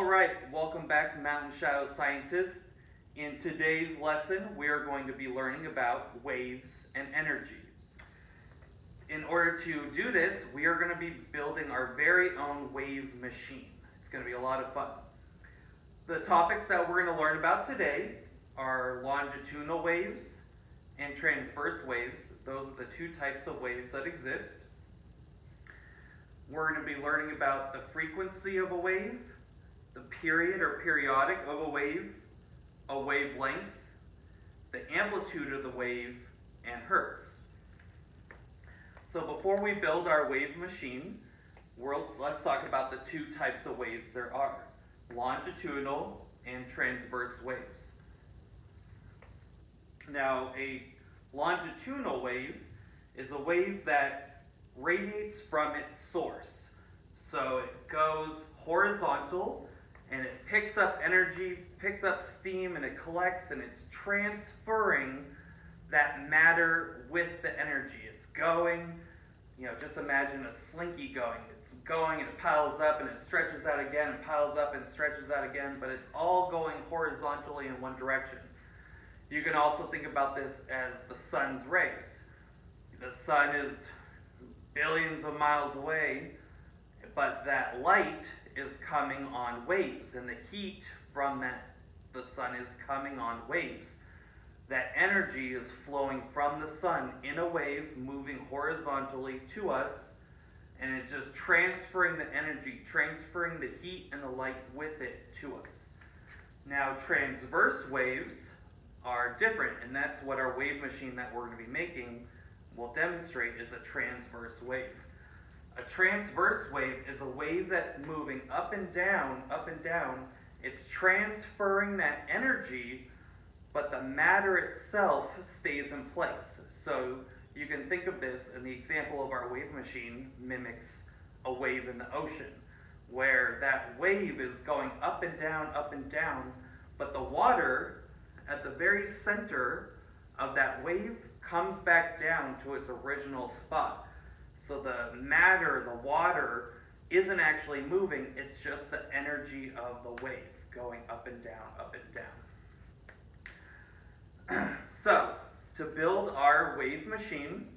Alright, welcome back, Mountain Shadow Scientist. In today's lesson, we are going to be learning about waves and energy. In order to do this, we are going to be building our very own wave machine. It's going to be a lot of fun. The topics that we're going to learn about today are longitudinal waves and transverse waves. Those are the two types of waves that exist. We're going to be learning about the frequency of a wave, the period or periodic of a wavelength, the amplitude of the wave, and hertz. So before we build our wave machine, let's talk about the two types of waves there are, longitudinal and transverse waves. Now, a longitudinal wave is a wave that radiates from its source. So it goes horizontal and it picks up energy, picks up steam, and it collects, and it's transferring that matter with the energy. It's going, just imagine a slinky going. It's going and it piles up and it stretches out again and piles up and stretches out again, but it's all going horizontally in one direction. You can also think about this as the sun's rays. The sun is billions of miles away, but that light is coming on waves, and the heat from the sun is coming on waves. That energy is flowing from the sun in a wave, moving horizontally to us, and it's just transferring the energy, transferring the heat and the light with it to us. Now, transverse waves are different, and that's what our wave machine that we're going to be making will demonstrate is a transverse wave. A transverse wave is a wave that's moving up and down, up and down. It's transferring that energy, but the matter itself stays in place. So you can think of this, and the example of our wave machine mimics a wave in the ocean, where that wave is going up and down, but the water at the very center of that wave comes back down to its original spot. So the matter, the water, isn't actually moving, it's just the energy of the wave going up and down, up and down. So, to build our wave machine,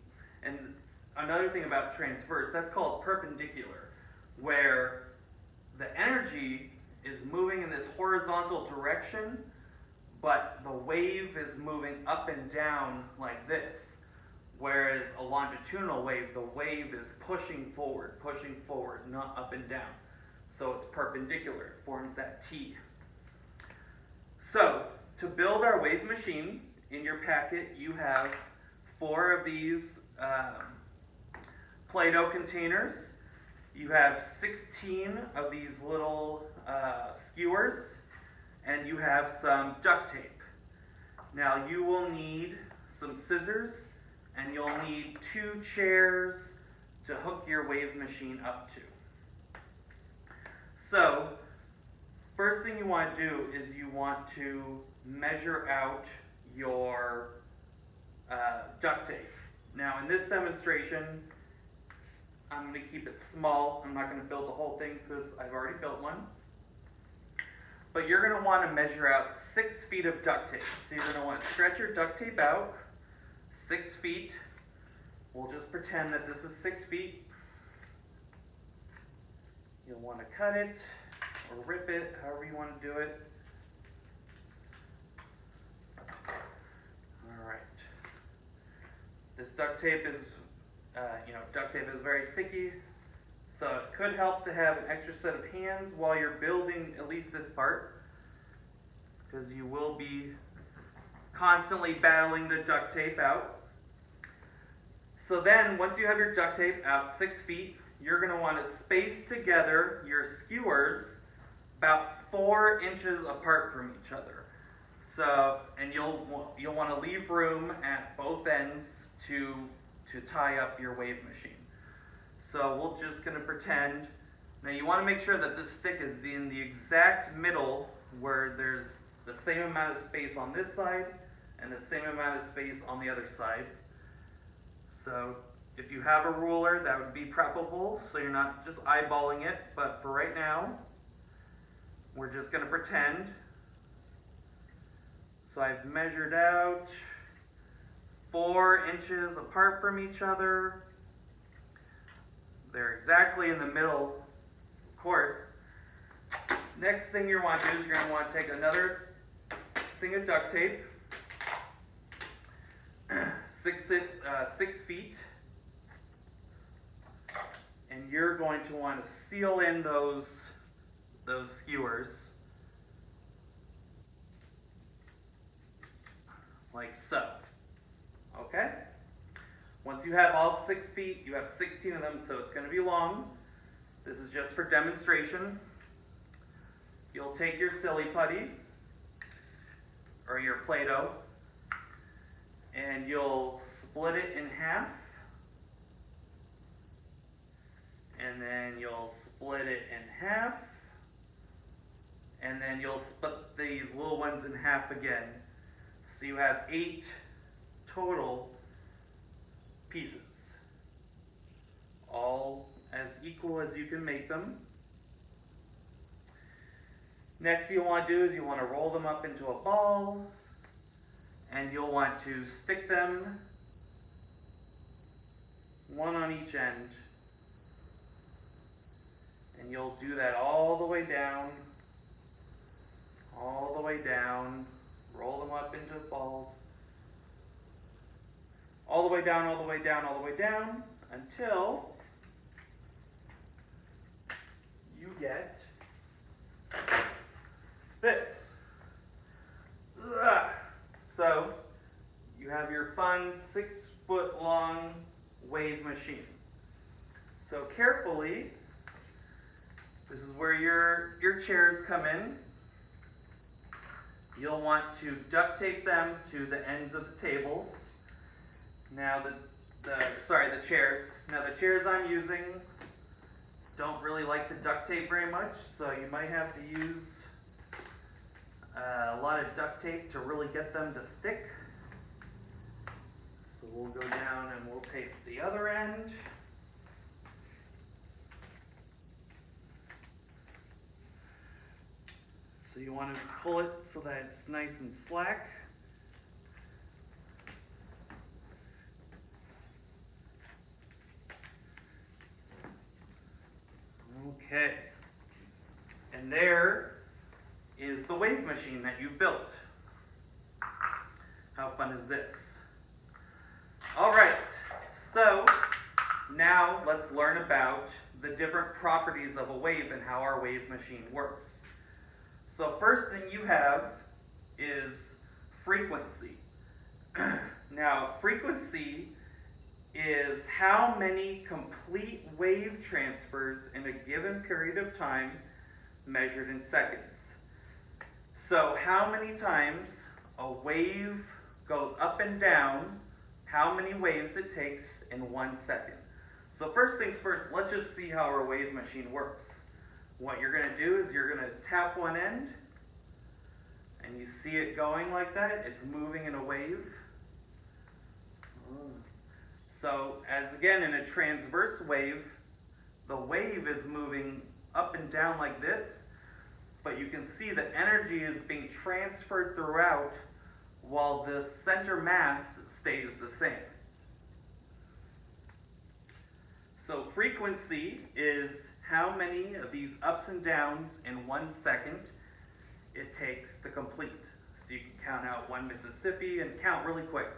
and another thing about transverse, that's called perpendicular, where the energy is moving in this horizontal direction, but the wave is moving up and down like this. Whereas a longitudinal wave, the wave is pushing forward, not up and down. So it's perpendicular, it forms that T. So, to build our wave machine, in your packet you have 4 of these Play-Doh containers. You have 16 of these little skewers, and you have some duct tape. Now you will need some scissors, and you'll need 2 chairs to hook your wave machine up to. So, first thing you want to do is you want to measure out your duct tape. Now in this demonstration, I'm going to keep it small. I'm not going to build the whole thing because I've already built one. But you're going to want to measure out 6 feet of duct tape. So you're going to want to stretch your duct tape out 6 feet. We'll just pretend that this is 6 feet. You'll want to cut it or rip it, however you want to do it. All right. This duct tape is, very sticky. So it could help to have an extra set of hands while you're building at least this part, because you will be constantly battling the duct tape out. So then, once you have your duct tape out 6 feet, you're going to want to space together your skewers about 4 inches apart from each other. So, and you'll want to leave room at both ends to tie up your wave machine. So we're just going to pretend. Now you want to make sure that this stick is in the exact middle, where there's the same amount of space on this side and the same amount of space on the other side. So if you have a ruler, that would be preferable, so you're not just eyeballing it. But for right now, we're we're just going to pretend. So I've measured out 4 inches apart from each other. They're exactly in the middle, of course. Next thing you want to do is you're going to want to take another thing of duct tape, 6 feet, and you're going to want to seal in those skewers like so. Okay? Once you have all 6 feet, you have 16 of them, so it's going to be long. This is just for demonstration. You'll take your silly putty or your Play-Doh and you'll split it in half, and then you'll split it in half, and then you'll split these little ones in half again. So you have 8 total pieces, all as equal as you can make them. Next you'll want to do is you want to roll them up into a ball, and you'll want to stick them one on each end, and you'll do that all the way down, roll them up into balls, all the way down, all the way down, all the way down, until you get this. So you have your fun 6-foot-long wave machine. So carefully, this is where your chairs come in. You'll want to duct tape them to the ends of the tables. Now the chairs. Now the chairs I'm using don't really like the duct tape very much, so you might have to use a lot of duct tape to really get them to stick. So we'll go down and we'll tape the other end. So you want to pull it so that it's nice and slack. Okay. And there is the wave machine that you built. How fun is this? All right, so now let's learn about the different properties of a wave and how our wave machine works. So first thing you have is frequency. Now, frequency is how many complete wave transfers in a given period of time measured in seconds. So how many times a wave goes up and down, how many waves it takes in 1 second. So first things first, let's just see how our wave machine works. What you're going to do is you're going to tap one end, and you see it going like that. It's moving in a wave. So as again in a transverse wave, the wave is moving up and down like this, but you can see the energy is being transferred throughout while the center mass stays the same. So frequency is how many of these ups and downs in 1 second it takes to complete. So you can count out 1 Mississippi and count really quick.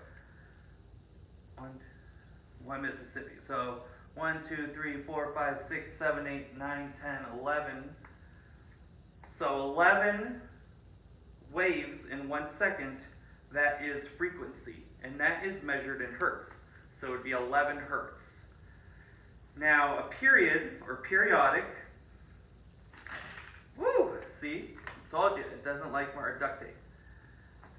One Mississippi. So 1, 2, 3, 4, 5, 6, 7, 8, 9, 10, 11. So 11 waves in 1 second, that is frequency. And that is measured in hertz. So it would be 11 hertz. Now a period, or periodic, see, told you, it doesn't like our duct tape.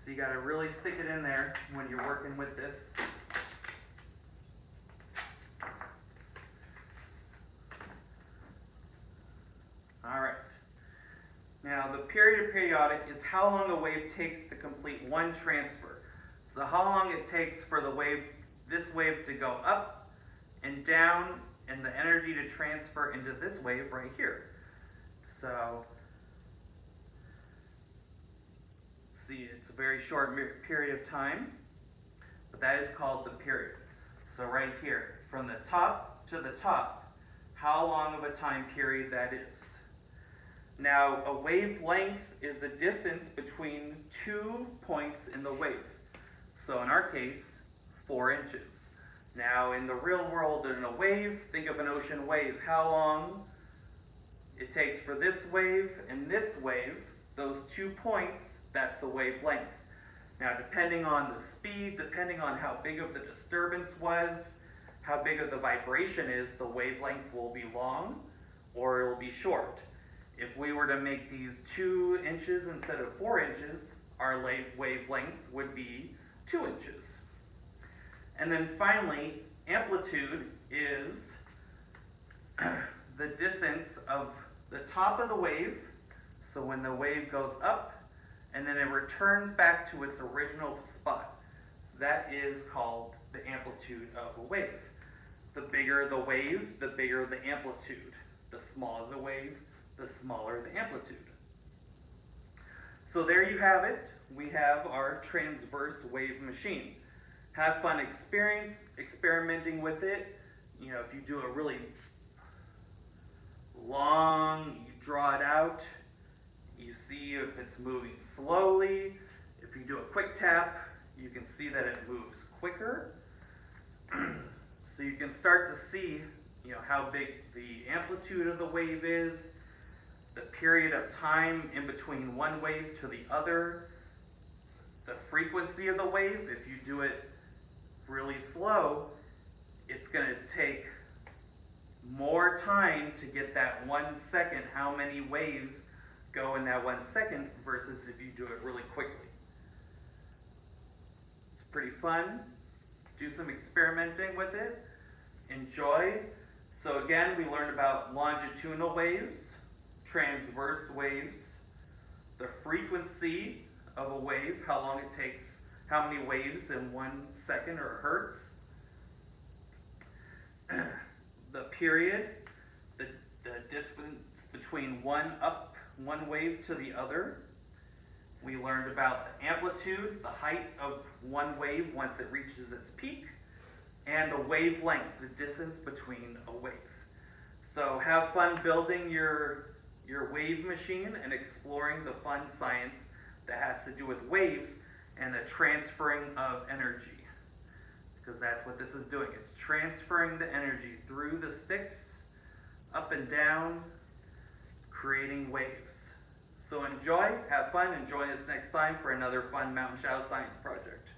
So you gotta really stick it in there when you're working with this. Alright. Now the period of periodic is how long a wave takes to complete 1 transfer. So how long it takes for this wave to go up and down, and the energy to transfer into this wave right here. So a very short period of time, but that is called the period. So right here, from the top to the top, how long of a time period that is. Now, a wavelength is the distance between 2 points in the wave. So in our case, 4 inches. Now, in the real world, in a wave, think of an ocean wave. How long it takes for this wave and this wave, those 2 points, that's the wavelength. Now, depending on the speed, depending on how big of the disturbance was, how big of the vibration is, the wavelength will be long or it will be short. If we were to make these 2 inches instead of 4 inches, our wavelength would be 2 inches. And then finally, amplitude is the distance of the top of the wave, so when the wave goes up and then it returns back to its original spot. That is called the amplitude of a wave. The bigger the wave, the bigger the amplitude. The smaller the wave, the smaller the amplitude. So there you have it. We have our transverse wave machine. Have fun experimenting with it. You know, if you do a really long, you draw it out, you see if it's moving slowly. If you do a quick tap, you can see that it moves quicker. So you can start to see, you know, how big the amplitude of the wave is, the period of time in between one wave to the other, the frequency of the wave. If you do it really slow, it's going to take more time to get that 1 second, how many waves go in that 1 second, versus if you do it really quickly. It's pretty fun. Do some experimenting with it. Enjoy. So again, we learned about longitudinal waves, transverse waves, the frequency of a wave, how long it takes, how many waves in 1 second or hertz, the period, the distance between one wave to the other. We learned about the amplitude, the height of one wave once it reaches its peak, and the wavelength, the distance between a wave. So have fun building your wave machine and exploring the fun science that has to do with waves and the transferring of energy. Because that's what this is doing. It's transferring the energy through the sticks, up and down, creating waves. So enjoy, have fun, and join us next time for another fun Mountain Shadow Science project.